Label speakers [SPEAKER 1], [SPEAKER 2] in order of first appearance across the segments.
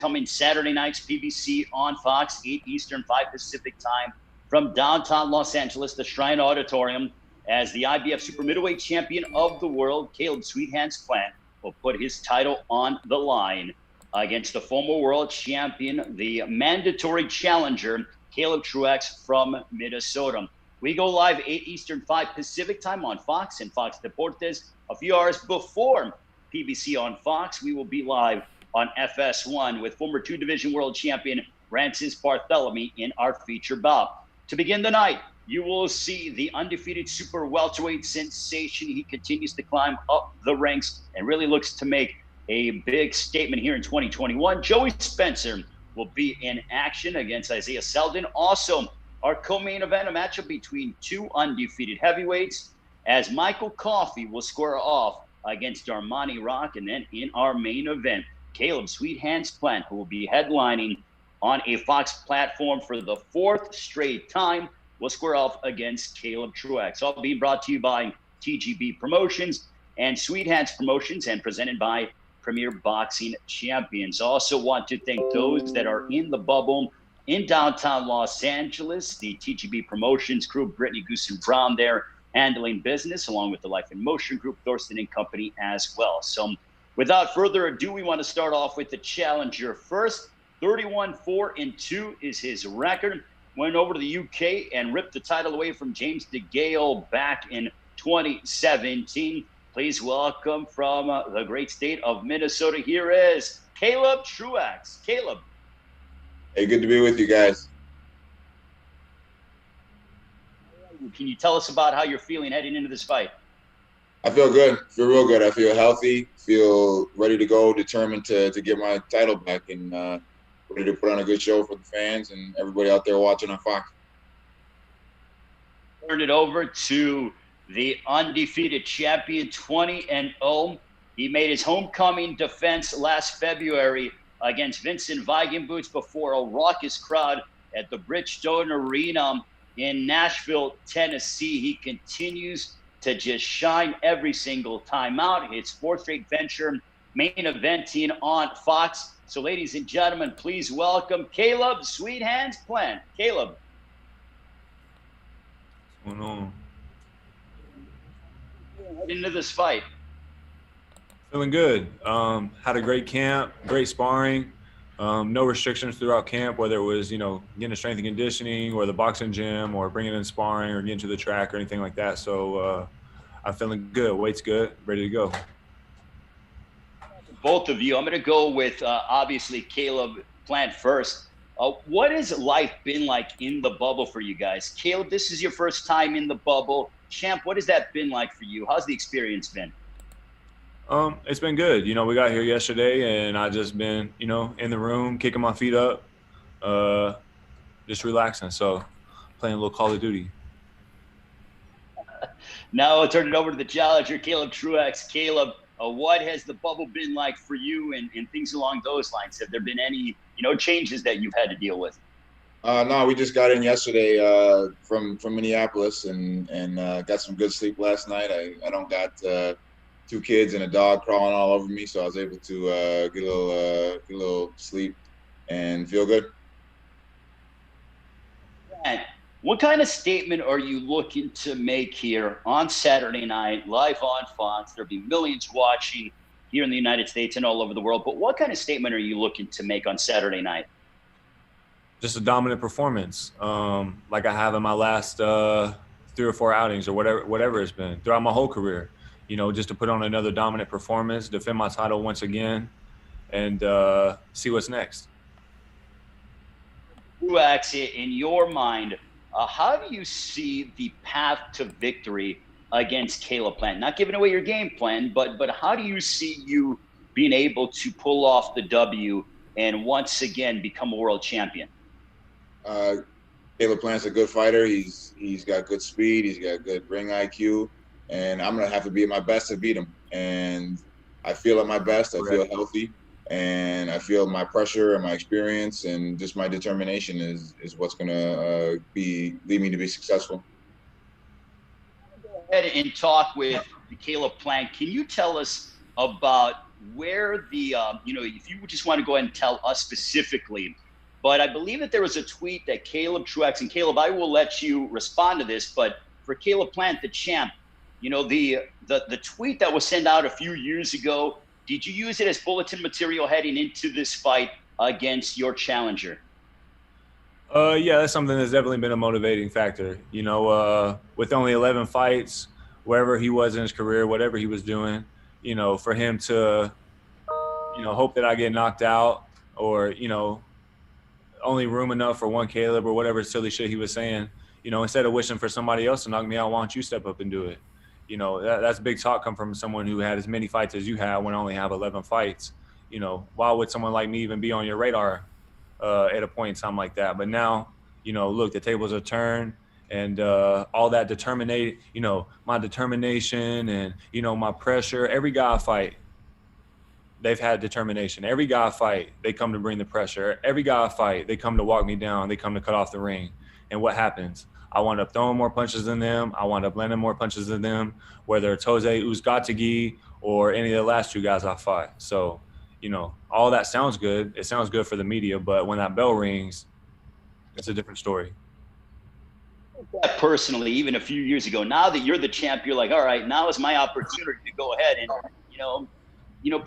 [SPEAKER 1] coming Saturday nights, PBC on Fox, 8 Eastern, 5 Pacific time from downtown Los Angeles, the Shrine Auditorium, as the IBF Super Middleweight champion of the world, Caleb Sweet Hands Plant, will put his title on the line against the former world champion, the mandatory challenger, Caleb Truax from Minnesota. We go live 8 Eastern, 5 Pacific time on Fox and Fox Deportes. A few hours before PBC on Fox, we will be live on FS1 with former 2-division world champion Francis Barthelemy in our feature bout. To begin the night, you will see the undefeated super welterweight sensation. He continues to climb up the ranks and really looks to make a big statement here in 2021. Joey Spencer will be in action against Isaiah Selden. Also, our co-main event, a matchup between two undefeated heavyweights, as Michael Coffey will square off against Armani Rock. And then in our main event, Caleb Sweet Hands Plant, who will be headlining on a Fox platform for the 4th straight time, will square off against Caleb Truax. All being brought to you by TGB Promotions and Sweet Hands Promotions and presented by Premier Boxing Champions. Also want to thank those that are in the bubble in downtown Los Angeles, the TGB Promotions crew, Brittany Goose and Brown there handling business, along with the Life in Motion group, Thorsten and Company as well. So without further ado, we want to start off with the challenger first. 31-4-2 is his record. Went over to the UK and ripped the title away from James DeGale back in 2017. Please welcome from the great state of Minnesota. Here is Caleb Truax. Caleb.
[SPEAKER 2] Hey, good to be with you guys.
[SPEAKER 1] Can you tell us about how you're feeling heading into this fight?
[SPEAKER 2] I feel good. Feel real good. I feel healthy. Feel ready to go. Determined to get my title back and ready to put on a good show for the fans and everybody out there watching on Fox.
[SPEAKER 1] Turn it over to the undefeated champion, 20-0. He made his homecoming defense last February against Vincent Weigenboots before a raucous crowd at the Bridgestone Arena in Nashville, Tennessee. He continues to just shine every single time out. It's 4th straight venture, main eventing on Fox. So ladies and gentlemen, please welcome Caleb Sweet Hands Plant. Caleb.
[SPEAKER 3] What's going on?
[SPEAKER 1] Into this fight.
[SPEAKER 3] Feeling good. Had a great camp, great sparring. No restrictions throughout camp, whether it was, getting to strength and conditioning or the boxing gym or bringing in sparring or getting to the track or anything like that. So I'm feeling good. Weight's good. Ready to go.
[SPEAKER 1] Both of you. I'm going to go with, obviously, Caleb Plant first. What has life been like in the bubble for you guys? Caleb, this is your first time in the bubble. Champ, what has that been like for you? How's the experience been?
[SPEAKER 3] It's been good. We got here yesterday and I just been, in the room, kicking my feet up, just relaxing. So playing a little Call of Duty.
[SPEAKER 1] Now I'll turn it over to the challenger, Caleb Truax. Caleb, what has the bubble been like for you and things along those lines? Have there been any, changes that you've had to deal with?
[SPEAKER 2] No, we just got in yesterday from Minneapolis and got some good sleep last night. I don't got 2 kids and a dog crawling all over me, so I was able to get a little sleep and feel good.
[SPEAKER 1] And what kind of statement are you looking to make here on Saturday night, live on Fox? There'll be millions watching here in the United States and all over the world. But what kind of statement are you looking to make on Saturday night?
[SPEAKER 3] Just a dominant performance, like I have in my last 3 or 4 outings or whatever it's been throughout my whole career. Just to put on another dominant performance, defend my title once again, and see what's next.
[SPEAKER 1] Truax, in your mind, how do you see the path to victory against Caleb Plant? Not giving away your game plan, but how do you see you being able to pull off the W and once again become a world champion?
[SPEAKER 2] Caleb Plant's a good fighter. He's got good speed. He's got good ring IQ. And I'm going to have to be at my best to beat him. And I feel at my best. I feel healthy. And I feel my pressure and my experience and just my determination is what's going to lead me to be successful.
[SPEAKER 1] Go ahead and talk with Caleb Plant. Can you tell us about where the, if you just want to go ahead and tell us specifically, but I believe that there was a tweet that Caleb Truax, and Caleb, I will let you respond to this, but for Caleb Plant, the champ, the tweet that was sent out a few years ago, did you use it as bulletin material heading into this fight against your challenger?
[SPEAKER 3] Yeah, that's something that's definitely been a motivating factor. With only 11 fights, wherever he was in his career, whatever he was doing, for him to, hope that I get knocked out or, only room enough for one Caleb or whatever silly shit he was saying, instead of wishing for somebody else to knock me out, why don't you step up and do it? That's big talk come from someone who had as many fights as you had when I only have 11 fights. Why would someone like me even be on your radar at a point in time like that? But now, look, the tables are turned, and all that my determination and, my pressure, every guy I fight, they've had determination. Every guy I fight, they come to bring the pressure. Every guy I fight, they come to walk me down. They come to cut off the ring. And what happens? I wound up throwing more punches than them. I wound up landing more punches than them, whether it's Jose Uzcategui or any of the last two guys I fought. So, all that sounds good. It sounds good for the media, but when that bell rings, it's a different story.
[SPEAKER 1] Personally, even a few years ago, now that you're the champ, you're like, all right, now is my opportunity to go ahead and, not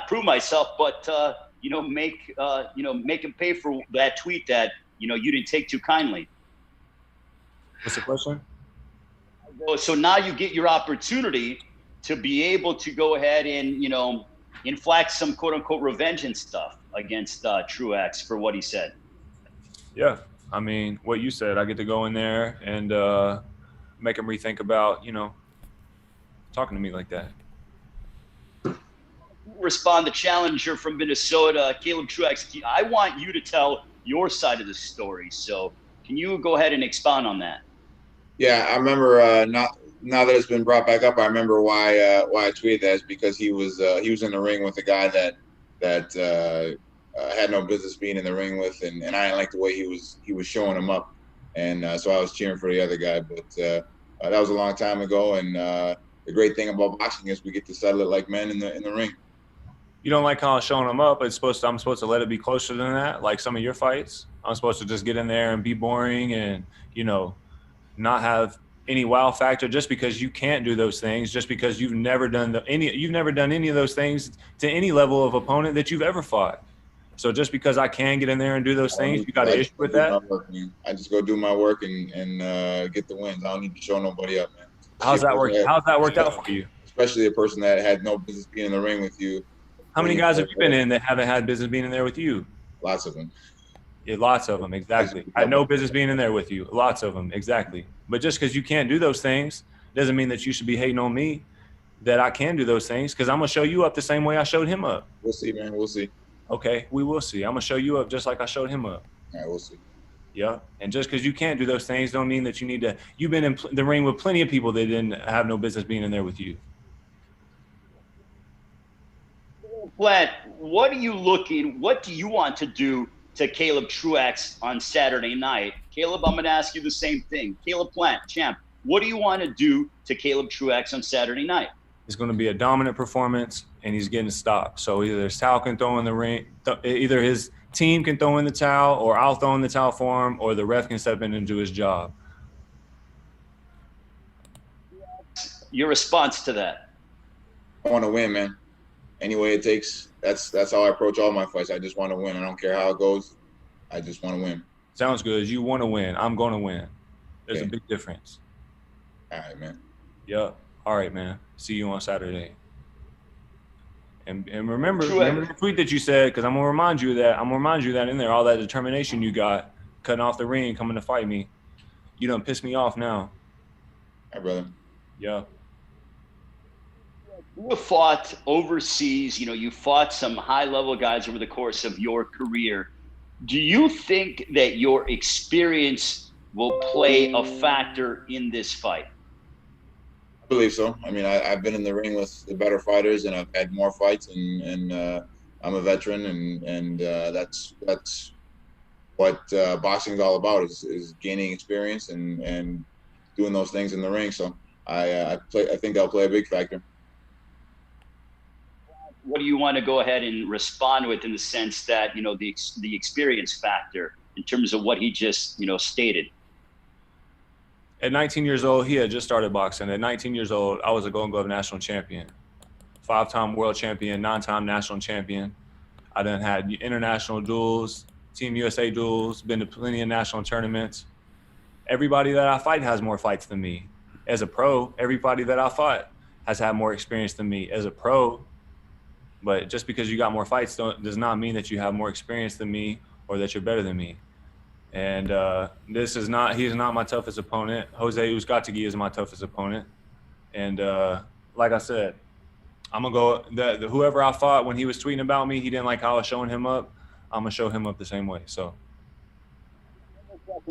[SPEAKER 1] prove myself, but, make him pay for that tweet that, you didn't take too kindly.
[SPEAKER 3] What's the question?
[SPEAKER 1] So now you get your opportunity to be able to go ahead and, inflict some quote unquote revenge and stuff against Truax for what he said.
[SPEAKER 3] Yeah. I mean, what you said, I get to go in there and make him rethink about, talking to me like that.
[SPEAKER 1] Respond the challenger from Minnesota, Caleb Truax. I want you to tell your side of the story. So can you go ahead and expound on that?
[SPEAKER 2] Yeah, I remember now that it's been brought back up, I remember why I tweeted that is because he was in the ring with a guy that had no business being in the ring with, and I didn't like the way he was showing him up, and so I was cheering for the other guy. But that was a long time ago, and the great thing about boxing is we get to settle it like men in the ring.
[SPEAKER 3] You don't like how I'm showing him up? I'm supposed to let it be closer than that, like some of your fights. I'm supposed to just get in there and be boring and not have any wow factor just because you can't do those things, just because you've never done any of those things to any level of opponent that you've ever fought. So just because I can get in there and do those things, you got an issue with that?
[SPEAKER 2] I just go do my work and get the wins. I don't need to show nobody up, man.
[SPEAKER 3] How's that worked out for you?
[SPEAKER 2] Especially a person that had no business being in the ring with you.
[SPEAKER 3] How many guys have you been in that haven't had business being in there with you?
[SPEAKER 2] Lots of them.
[SPEAKER 3] Yeah, lots of them, exactly. I had no business being in there with you. Lots of them, exactly. But just because you can't do those things doesn't mean that you should be hating on me that I can do those things, because I'm going to show you up the same way I showed him up.
[SPEAKER 2] We'll see, man. We'll see.
[SPEAKER 3] Okay, we will see. I'm going to show you up just like I showed him up.
[SPEAKER 2] All right, we'll see.
[SPEAKER 3] Yeah, and just because you can't do those things don't mean that you need to – you've been in the ring with plenty of people that didn't have no business being in there with you.
[SPEAKER 1] Plant, what do you want to do to Caleb Truax on Saturday night? Caleb, I'm going to ask you the same thing. Caleb Plant, champ, what do you want to do to Caleb Truax on Saturday night?
[SPEAKER 3] It's going to be a dominant performance, and he's getting stopped. So either his towel can throw in the ring, either his team can throw in the towel, or I'll throw in the towel for him, or the ref can step in and do his job.
[SPEAKER 1] Your response to that?
[SPEAKER 2] I want to win, man. Any way it takes. That's how I approach all my fights. I just want to win. I don't care how it goes. I just want to win.
[SPEAKER 3] Sounds good. You want to win. I'm going to win. There's a big difference.
[SPEAKER 2] All right, man.
[SPEAKER 3] Yep. All right, man. See you on Saturday. And remember the tweet that you said, because I'm gonna remind you of that. I'm gonna remind you that in there, all that determination you got, cutting off the ring, coming to fight me. You done pissed me off now.
[SPEAKER 2] Hi, brother.
[SPEAKER 3] Yeah.
[SPEAKER 1] You fought overseas. You fought some high-level guys over the course of your career. Do you think that your experience will play a factor in this fight?
[SPEAKER 2] I believe so. I mean, I've been in the ring with the better fighters, and I've had more fights, and I'm a veteran, and that's what boxing is all about, is gaining experience and doing those things in the ring. So I think that'll play a big factor.
[SPEAKER 1] what do you want to go ahead and respond with in the sense that, you know, the experience factor in terms of what he just, you know, stated?
[SPEAKER 3] At 19 years old, he had just started boxing. At 19 years old, I was a Golden Glove national champion, 5-time world champion, 9-time national champion. I done had international duels, Team USA duels, been to plenty of national tournaments. Everybody that I fight has more fights than me. As a pro, everybody that I fought has had more experience than me as a pro. But just because you got more fights does not mean that you have more experience than me or that you're better than me. And he is not my toughest opponent. Jose Uzcategui is my toughest opponent. And like I said, I'm going to go, whoever I fought when he was tweeting about me, he didn't like how I was showing him up. I'm going to show him up the same way. So.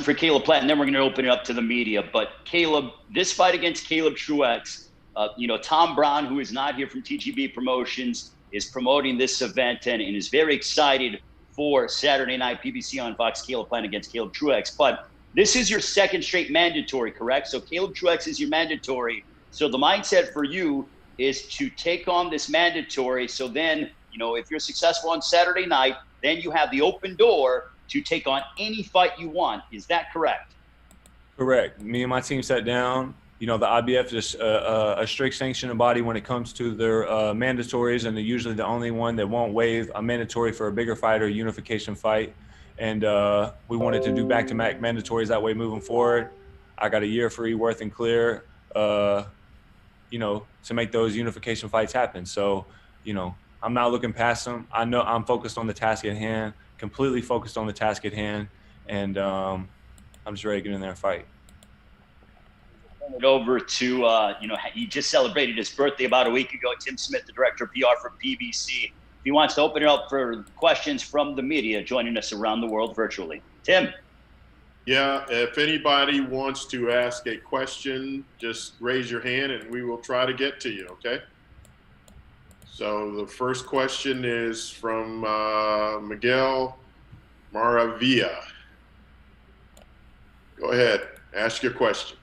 [SPEAKER 1] For Caleb Plant, and then we're going to open it up to the media. But Caleb, this fight against Caleb Truax, you know, Tom Brown, who is not here from TGB Promotions, is promoting this event and is very excited for Saturday night PBC on Fox, Caleb Plant against Caleb Truax. But this is your second straight mandatory, correct? So Caleb Truax is your mandatory. So the mindset for you is to take on this mandatory. So then, you know, if you're successful on Saturday night, then you have the open door to take on any fight you want. Is that correct?
[SPEAKER 3] Correct. Me and my team sat down. You know, the IBF is a strict sanctioning body when it comes to their mandatories, and they're usually the only one that won't waive a mandatory for a bigger fight or a unification fight. And we wanted to do back-to-back mandatories that way moving forward. I got a year free, worth and clear, you know, to make those unification fights happen. So, you know, I'm not looking past them. I know I'm focused on the task at hand, completely focused on the task at hand, and I'm just ready to get in there and fight.
[SPEAKER 1] Over to, you know, he just celebrated his birthday about a week ago. Tim Smith, the director of PR for PBC. If he wants to open it up for questions from the media joining us around the world virtually. Tim.
[SPEAKER 4] Yeah, if anybody wants to ask a question, just raise your hand and we will try to get to you, okay? So the first question is from Miguel Maravilla. Go ahead, ask your question.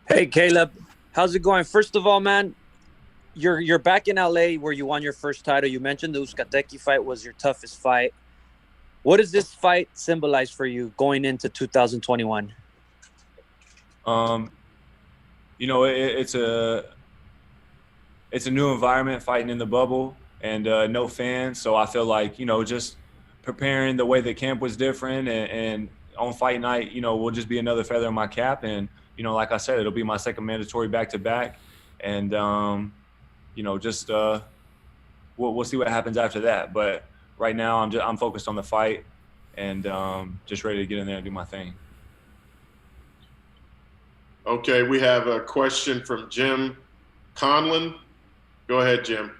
[SPEAKER 5] Hey, Caleb, how's it going? First of all, man, you're back in LA where you won your first title. You mentioned the Uzcategui fight was your toughest fight. What does this fight symbolize for you going into 2021?
[SPEAKER 3] You know, it's a new environment, fighting in the bubble, and no fans. So I feel like, you know, just preparing the way that camp was different, and on fight night, you know, will just be another feather in my cap. And you know, like I said, it'll be my second mandatory back-to-back. And, you know, just we'll see what happens after that. But right now I'm focused on the fight and just ready to get in there and do my thing.
[SPEAKER 4] Okay, we have a question from Jim Conlon. Go ahead, Jim.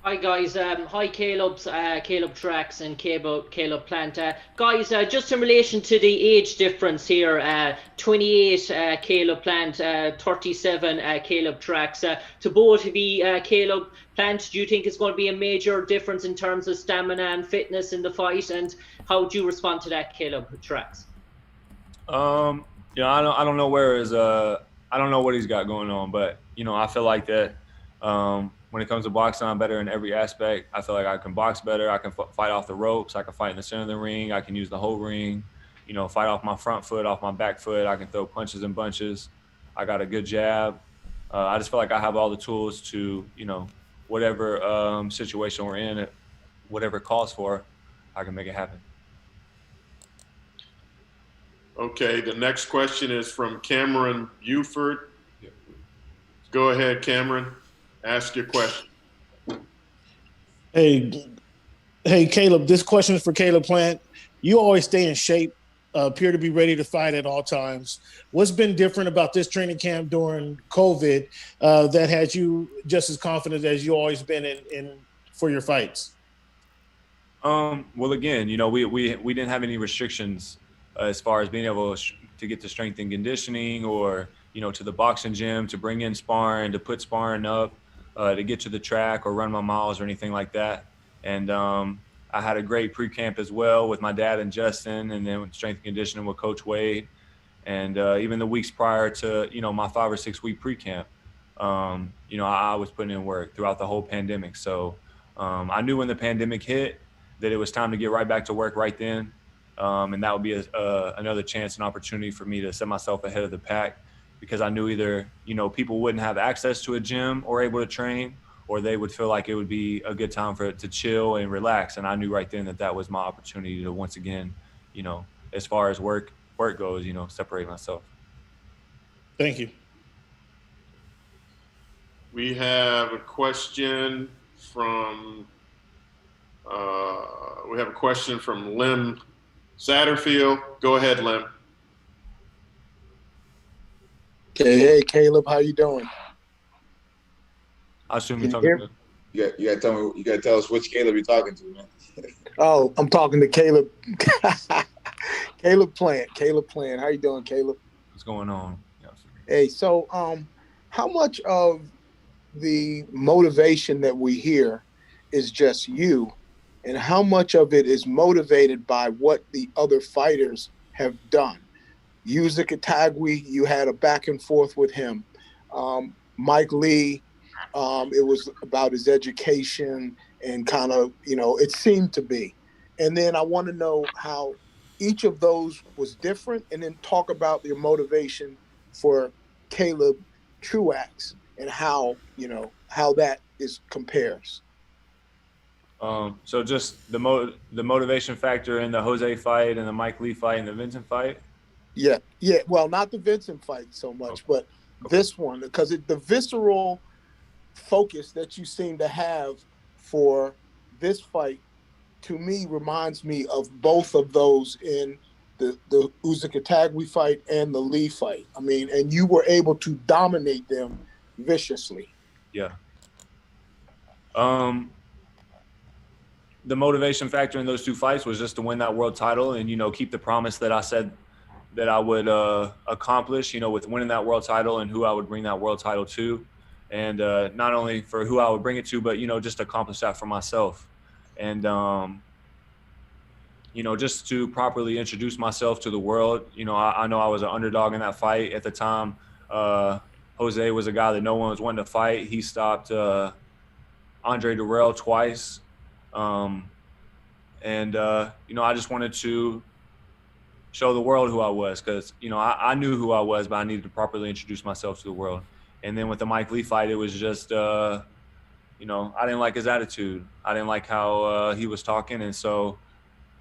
[SPEAKER 6] Hi guys, hi Caleb Truax and Caleb Plant. Guys, just in relation to the age difference here, 28 Caleb Plant, 37 Caleb Truax. To both of you, Caleb Plant, do you think it's going to be a major difference in terms of stamina and fitness in the fight? And how do you respond to that, Caleb Truax?
[SPEAKER 3] You know, I don't know where I don't know what he's got going on, but you know, I feel like that. When it comes to boxing, I'm better in every aspect. I feel like I can box better. I can fight off the ropes. I can fight in the center of the ring. I can use the whole ring, you know, fight off my front foot, off my back foot. I can throw punches and bunches. I got a good jab. I just feel like I have all the tools to, you know, whatever situation we're in, whatever it calls for, I can make it happen.
[SPEAKER 4] Okay, the next question is from Cameron Buford. Go ahead, Cameron. Ask your question.
[SPEAKER 7] Hey, Caleb, this question is for Caleb Plant. You always stay in shape, appear to be ready to fight at all times. What's been different about this training camp during COVID that has you just as confident as you always been in for your fights?
[SPEAKER 3] Well, again, you know, we didn't have any restrictions as far as being able to get to strength and conditioning, or, you know, to the boxing gym, to bring in sparring, to put sparring up, to get to the track or run my miles or anything like that. And I had a great pre-camp as well with my dad and Justin, and then with strength and conditioning with Coach Wade. And even the weeks prior to, you know, my 5 or 6 week pre-camp, you know, I was putting in work throughout the whole pandemic. So I knew when the pandemic hit that it was time to get right back to work right then. And that would be another chance and opportunity for me to set myself ahead of the pack, because I knew either, people wouldn't have access to a gym or able to train, or they would feel like it would be a good time for it to chill and relax. And I knew right then that was my opportunity to once again, as far as work goes, separate myself.
[SPEAKER 7] Thank you.
[SPEAKER 4] We have a question from Lim Satterfield. Go ahead, Lim.
[SPEAKER 8] Okay, hey Caleb, how you doing?
[SPEAKER 3] I assume
[SPEAKER 8] Can
[SPEAKER 3] you're
[SPEAKER 8] you
[SPEAKER 3] talking
[SPEAKER 8] hear
[SPEAKER 3] to.
[SPEAKER 2] You gotta tell us which Caleb you're talking to, man.
[SPEAKER 8] Oh, I'm talking to Caleb. Caleb Plant. How you doing, Caleb?
[SPEAKER 3] What's going on? Yeah.
[SPEAKER 8] Hey, so how much of the motivation that we hear is just you, and how much of it is motivated by what the other fighters have done? Yusa Katagwi, you had a back and forth with him. Mike Lee, it was about his education and kind of, it seemed to be. And then I want to know how each of those was different, and then talk about your motivation for Caleb Truax and how that compares.
[SPEAKER 3] So just the motivation factor in the Jose fight and the Mike Lee fight and the Vincent fight.
[SPEAKER 8] Yeah. Well, not the Vincent fight so much, but this one, because the visceral focus that you seem to have for this fight, to me, reminds me of both of those in the Uzakatagwi fight and the Lee fight. I mean, and you were able to dominate them viciously.
[SPEAKER 3] Yeah. The motivation factor in those two fights was just to win that world title and, keep the promise that I said that I would accomplish, with winning that world title and who I would bring that world title to. And not only for who I would bring it to, but, just accomplish that for myself. And, just to properly introduce myself to the world. I know I was an underdog in that fight at the time. Jose was a guy that no one was wanting to fight. He stopped Andre Durrell twice. I just wanted to show the world who I was, because, I knew who I was, but I needed to properly introduce myself to the world. And then with the Mike Lee fight, it was just, I didn't like his attitude. I didn't like how he was talking. And so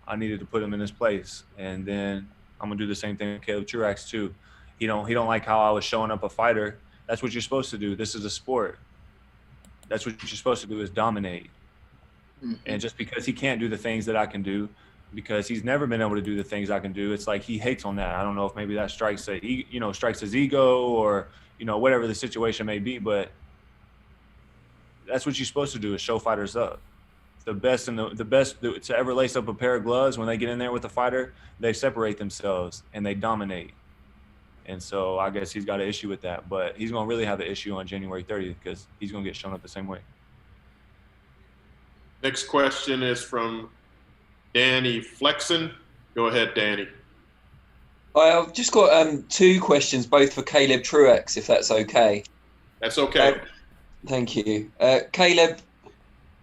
[SPEAKER 3] I needed to put him in his place. And then I'm going to do the same thing with Caleb Truax too. He don't like how I was showing up a fighter. That's what you're supposed to do. This is a sport. That's what you're supposed to do, is dominate. Mm-hmm. And just because he can't do the things that I can do, because he's never been able to do the things I can do, it's like he hates on that. I don't know if maybe that strikes his ego, or, whatever the situation may be, but that's what you're supposed to do, is show fighters up. The best to ever lace up a pair of gloves, when they get in there with a fighter, they separate themselves and they dominate. And so I guess he's got an issue with that, but he's going to really have an issue on January 30th, because he's going to get shown up the same way.
[SPEAKER 4] Next question is from Danny Flexen. Go ahead, Danny.
[SPEAKER 9] I've just got two questions, both for Caleb Truax, if that's okay.
[SPEAKER 4] That's okay.
[SPEAKER 9] Thank you. Caleb,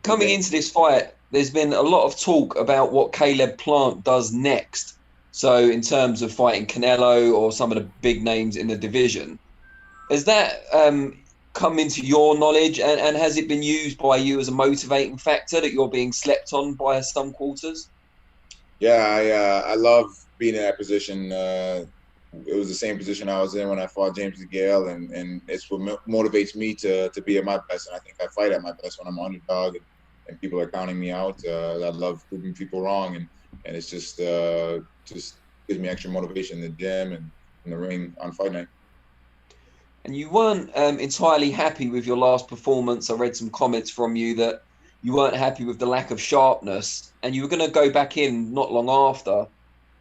[SPEAKER 9] coming into this fight, there's been a lot of talk about what Caleb Plant does next. So in terms of fighting Canelo or some of the big names in the division, has that come into your knowledge, and has it been used by you as a motivating factor that you're being slept on by some quarters?
[SPEAKER 2] Yeah, I love being in that position. It was the same position I was in when I fought James DeGale, and it's what motivates me to be at my best. And I think I fight at my best when I'm an underdog and people are counting me out. I love proving people wrong, and it's just gives me extra motivation in the gym and in the ring on fight night.
[SPEAKER 9] And you weren't entirely happy with your last performance. I read some comments from you that you weren't happy with the lack of sharpness, and you were going to go back in not long after,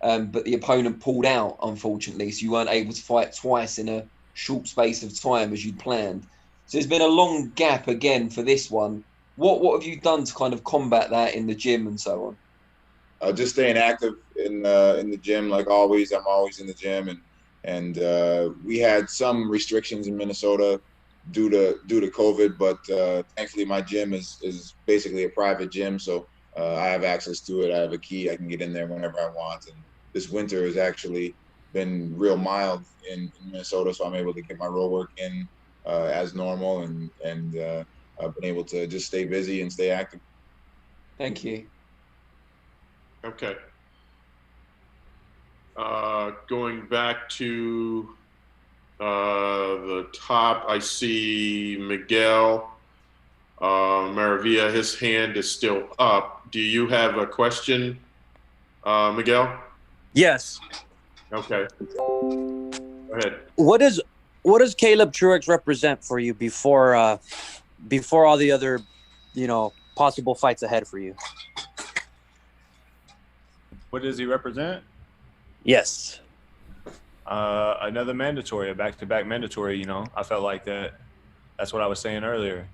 [SPEAKER 9] but the opponent pulled out, unfortunately, so you weren't able to fight twice in a short space of time as you'd planned. So there's been a long gap again for this one. What have you done to kind of combat that in the gym and so on?
[SPEAKER 2] Just staying active in the gym, like always. I'm always in the gym, and we had some restrictions in Minnesota due to COVID. But thankfully, my gym is basically a private gym, so I have access to it. I have a key. I can get in there whenever I want. And this winter has actually been real mild in Minnesota, so I'm able to get my road work in as normal, and I've been able to just stay busy and stay active.
[SPEAKER 9] Thank you.
[SPEAKER 4] Okay. Going back to the top, I see Miguel Maravilla. His hand is still up. Do you have a question, Miguel?
[SPEAKER 5] Yes.
[SPEAKER 4] Okay. Go ahead.
[SPEAKER 5] What does Caleb Truax represent for you before all the other, possible fights ahead for you?
[SPEAKER 3] What does he represent?
[SPEAKER 5] Yes.
[SPEAKER 3] Another mandatory, a back-to-back mandatory. I felt like that's what I was saying earlier.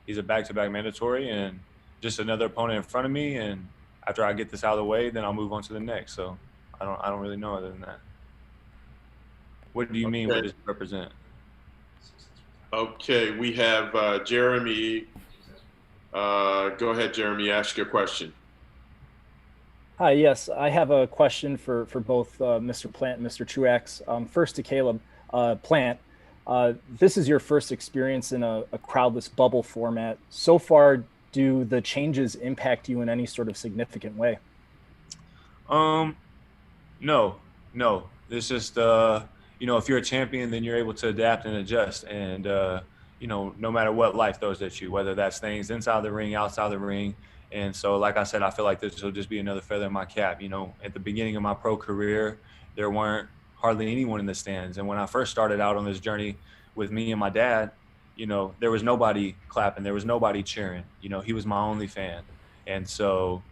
[SPEAKER 3] He's a back-to-back mandatory, and just another opponent in front of me. And after I get this out of the way, then I'll move on to the next. So I don't really know other than that. What do you mean? What does it represent?
[SPEAKER 4] Okay, we have Jeremy. Go ahead, Jeremy. Ask your question.
[SPEAKER 10] Hi, yes, I have a question for both Mr. Plant and Mr. Truax. First to Caleb Plant. This is your first experience in a crowdless bubble format. So far, do the changes impact you in any sort of significant way?
[SPEAKER 3] No. It's just, if you're a champion, then you're able to adapt and adjust. And, no matter what life throws at you, whether that's things inside the ring, outside the ring. And so, like I said, I feel like this will just be another feather in my cap. At the beginning of my pro career, there weren't hardly anyone in the stands. And when I first started out on this journey with me and my dad, there was nobody clapping. There was nobody cheering. He was my only fan. And so,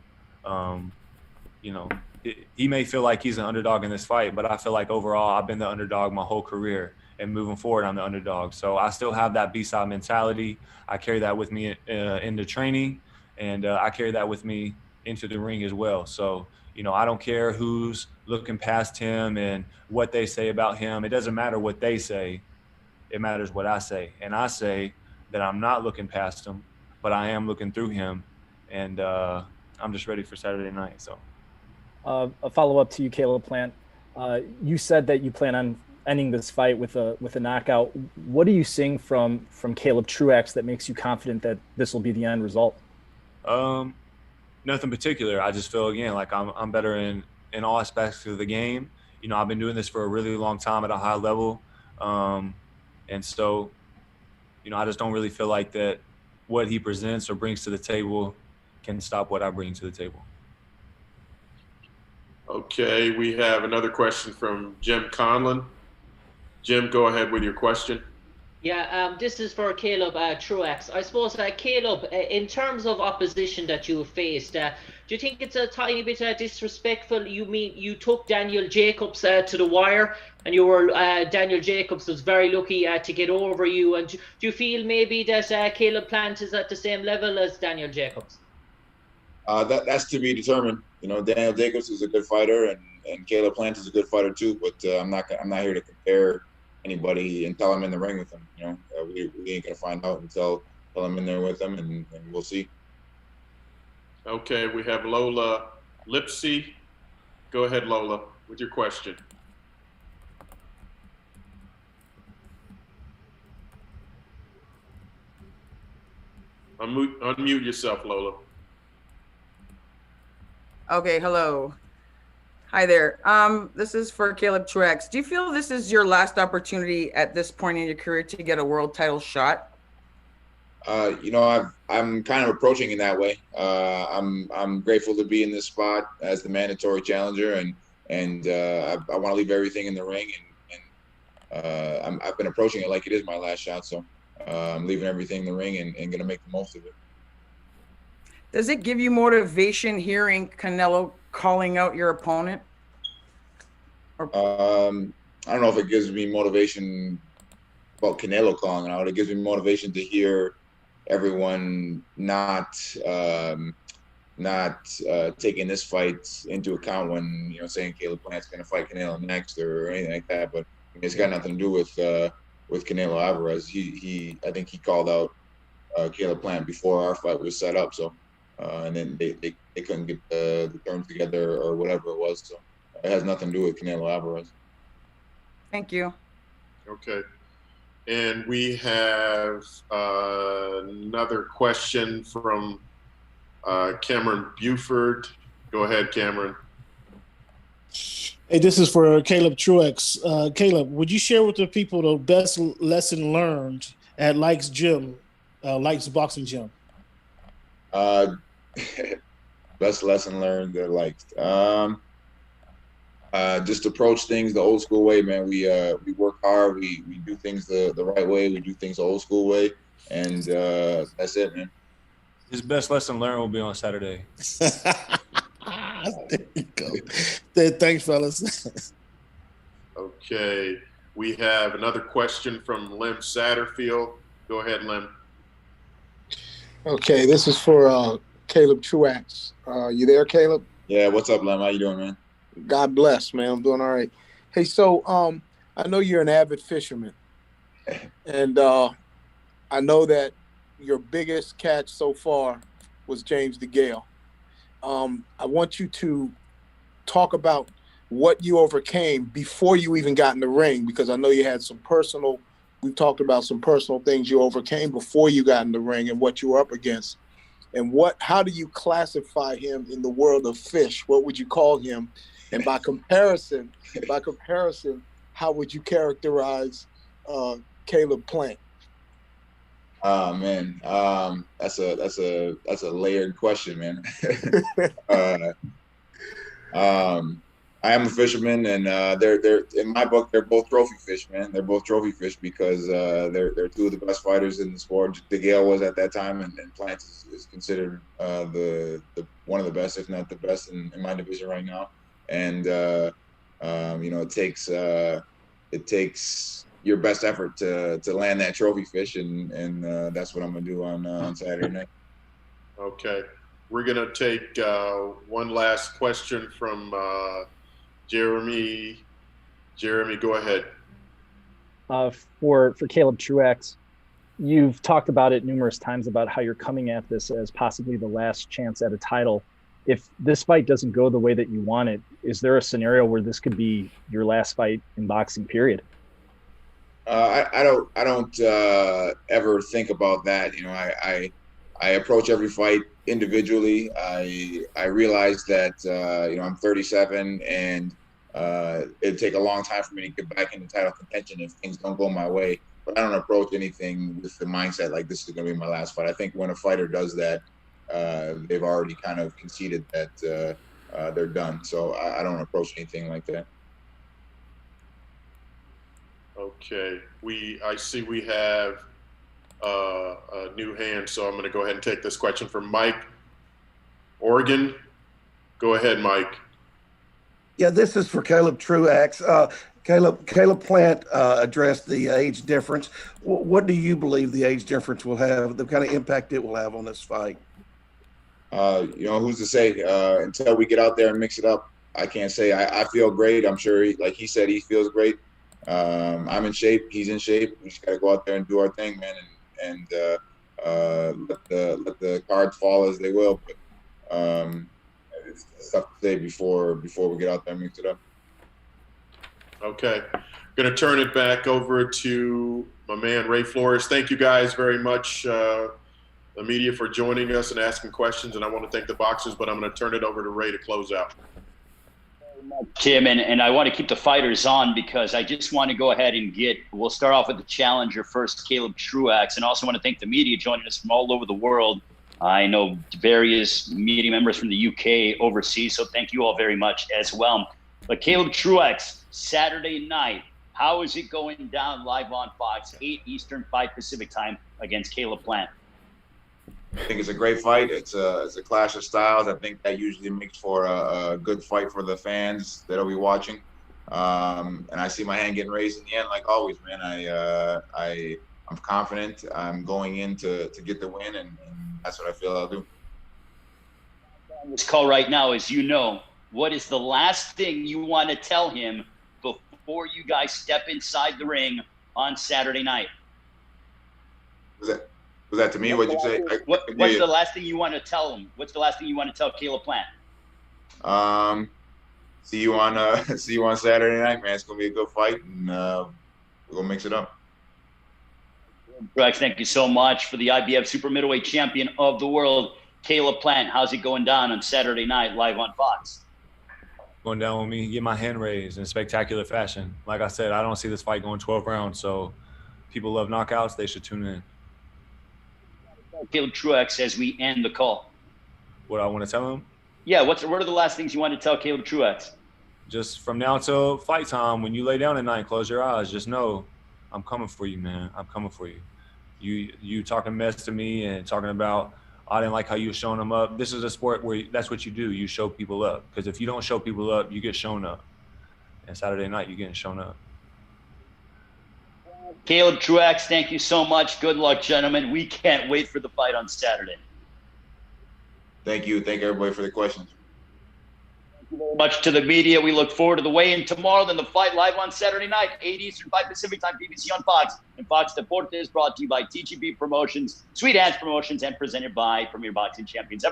[SPEAKER 3] he may feel like he's an underdog in this fight, but I feel like overall I've been the underdog my whole career. And moving forward, I'm the underdog. So I still have that B-side mentality. I carry that with me into training. And I carry that with me into the ring as well. So, I don't care who's looking past him and what they say about him. It doesn't matter what they say. It matters what I say. And I say that I'm not looking past him, but I am looking through him. And I'm just ready for Saturday night. So,
[SPEAKER 10] a follow-up to you, Caleb Plant. You said that you plan on ending this fight with a knockout. What are you seeing from Caleb Truax that makes you confident that this will be the end result?
[SPEAKER 3] Nothing particular. I just feel, again, like I'm better in all aspects of the game. I've been doing this for a really long time at a high level. And so, I just don't really feel like that what he presents or brings to the table can stop what I bring to the table.
[SPEAKER 4] Okay, we have another question from Jim Conlon. Jim, go ahead with your question.
[SPEAKER 6] Yeah, this is for Caleb Truax. I suppose, Caleb, in terms of opposition that you faced, do you think it's a tiny bit disrespectful? You took Daniel Jacobs to the wire, and Daniel Jacobs was very lucky to get over you. And do you feel maybe that Caleb Plant is at the same level as Daniel Jacobs?
[SPEAKER 2] That's to be determined. Daniel Jacobs is a good fighter, and Caleb Plant is a good fighter too. But I'm not here to compare anybody until I'm in the ring with them. We ain't gonna find out until I'm in there with them, and we'll see.
[SPEAKER 4] Okay, we have Lola Lipsy. Go ahead, Lola, with your question. Unmute yourself, Lola.
[SPEAKER 11] Okay, hello. Hi there. This is for Caleb Truax. Do you feel this is your last opportunity at this point in your career to get a world title shot?
[SPEAKER 2] I'm kind of approaching in that way. I'm grateful to be in this spot as the mandatory challenger, and I want to leave everything in the ring, and I've been approaching it like it is my last shot. So I'm leaving everything in the ring and going to make the most of it.
[SPEAKER 11] Does it give you motivation hearing Canelo calling out your opponent?
[SPEAKER 2] I don't know if it gives me motivation about Canelo calling out. It gives me motivation to hear everyone not taking this fight into account when saying Caleb Plant's going to fight Canelo next or anything like that. But it's got nothing to do with Canelo Alvarez. I think he called out Caleb Plant before our fight was set up. So, and then they couldn't get the terms together or whatever it was. So it has nothing to do with Canelo Alvarez.
[SPEAKER 11] Thank you.
[SPEAKER 4] Okay. And we have another question from Cameron Buford. Go ahead, Cameron.
[SPEAKER 7] Hey, this is for Caleb Truax. Caleb, would you share with the people the best lesson learned at Likes Gym, Likes Boxing Gym?
[SPEAKER 2] Best lesson learned at Likes. Just approach things the old school way, man. We work hard. We do things the right way. We do things the old school way, and that's it, man.
[SPEAKER 3] His best lesson learned will be on Saturday.
[SPEAKER 7] There you go. Thanks, fellas.
[SPEAKER 4] Okay, we have another question from Lem Satterfield. Go ahead, Lem.
[SPEAKER 8] Okay, this is for Caleb Truax. You there, Caleb?
[SPEAKER 2] Yeah, what's up, Lem? How you doing, man?
[SPEAKER 8] God bless, man. I'm doing all right. Hey, so I know you're an avid fisherman, and I know that your biggest catch so far was James DeGale. I want you to talk about what you overcame before you even got in the ring, because I know you had we've talked about some personal things you overcame before you got in the ring and what you were up against. And how do you classify him in the world of fish? What would you call him? And by comparison, how would you characterize Caleb Plant?
[SPEAKER 2] Oh man, that's a layered question, man. I am a fisherman, and they're in my book. They're both trophy fish, man. They're both trophy fish because they're two of the best fighters in the sport. DeGale was at that time, and Plant is considered the one of the best, if not the best, in my division right now. And it takes your best effort to land that trophy fish, and that's what I'm gonna do on Saturday night. Okay,
[SPEAKER 4] we're gonna take one last question from Jeremy. Jeremy, go ahead.
[SPEAKER 10] For Caleb Truax, you've talked about it numerous times about how you're coming at this as possibly the last chance at a title. If this fight doesn't go the way that you want it, is there a scenario where this could be your last fight in boxing, period?
[SPEAKER 2] I don't ever think about that. You know, I approach every fight individually. I realize that I'm 37, and it'd take a long time for me to get back into title contention if things don't go my way. But I don't approach anything with the mindset like this is going to be my last fight. I think when a fighter does that, they've already kind of conceded that they're done. So I don't approach anything like that.
[SPEAKER 4] Okay, I see we have a new hand, so I'm going to go ahead and take this question from Mike Oregon. Go ahead, Mike.
[SPEAKER 12] Yeah, this is for Caleb Truax. Caleb Plant addressed the age difference. What do you believe the age difference will have, the kind of impact it will have on this fight?
[SPEAKER 2] Who's to say? Until we get out there and mix it up, I can't say. I feel great. I'm sure, like he said, he feels great. I'm in shape. He's in shape. We just got to go out there and do our thing, man, and let the cards fall as they will. But it's tough to say before we get out there and mix it up.
[SPEAKER 4] Okay, going to turn it back over to my man Ray Flores. Thank you guys very much, the media, for joining us and asking questions. And I want to thank the boxers, but I'm going to turn it over to Ray to close out.
[SPEAKER 1] Tim, and I want to keep the fighters on because I just want to go ahead and we'll start off with the challenger first, Caleb Truax, and also want to thank the media joining us from all over the world. I know various media members from the UK, overseas, so thank you all very much as well. But Caleb Truax, Saturday night, how is it going down live on Fox, 8 Eastern, 5 Pacific time against Caleb Plant?
[SPEAKER 2] I think it's a great fight. It's a clash of styles. I think that usually makes for a good fight for the fans that'll be watching. And I see my hand getting raised in the end, like always, man. I'm confident. I'm going in to get the win, and that's what I feel I'll do.
[SPEAKER 1] This call right now, as you know, what is the last thing you want to tell him before you guys step inside the ring on Saturday night.
[SPEAKER 2] Was that to me? What'd you say?
[SPEAKER 1] What's the last thing you want to tell him? What's the last thing you want to tell Caleb Plant?
[SPEAKER 2] See you on Saturday night, man. It's gonna be a good fight, and we're gonna mix it up.
[SPEAKER 1] Truax, thank you so much. For the IBF Super Middleweight Champion of the World, Caleb Plant. How's it going down on Saturday night live on Fox?
[SPEAKER 3] Going down with me, get my hand raised in spectacular fashion. Like I said, I don't see this fight going 12 rounds, so people love knockouts. They should tune in.
[SPEAKER 1] Caleb Truax, as we end the call.
[SPEAKER 3] What I want to tell him?
[SPEAKER 1] Yeah, what are the last things you want to tell Caleb Truax?
[SPEAKER 3] Just from now till fight time, when you lay down at night, close your eyes. Just know I'm coming for you, man. I'm coming for you. You talking mess to me and talking about I didn't like how you were showing them up. This is a sport where that's what you do. You show people up. Because if you don't show people up, you get shown up. And Saturday night, you're getting shown up.
[SPEAKER 1] Caleb Truax, thank you so much. Good luck, gentlemen. We can't wait for the fight on Saturday.
[SPEAKER 2] Thank you. Thank everybody for the questions.
[SPEAKER 1] Thank you very much to the media. We look forward to the weigh-in tomorrow, then the fight live on Saturday night, 8 Eastern, 5 Pacific time, BBC on Fox. And Fox Deportes brought to you by TGB Promotions, Sweet Hands Promotions, and presented by Premier Boxing Champions.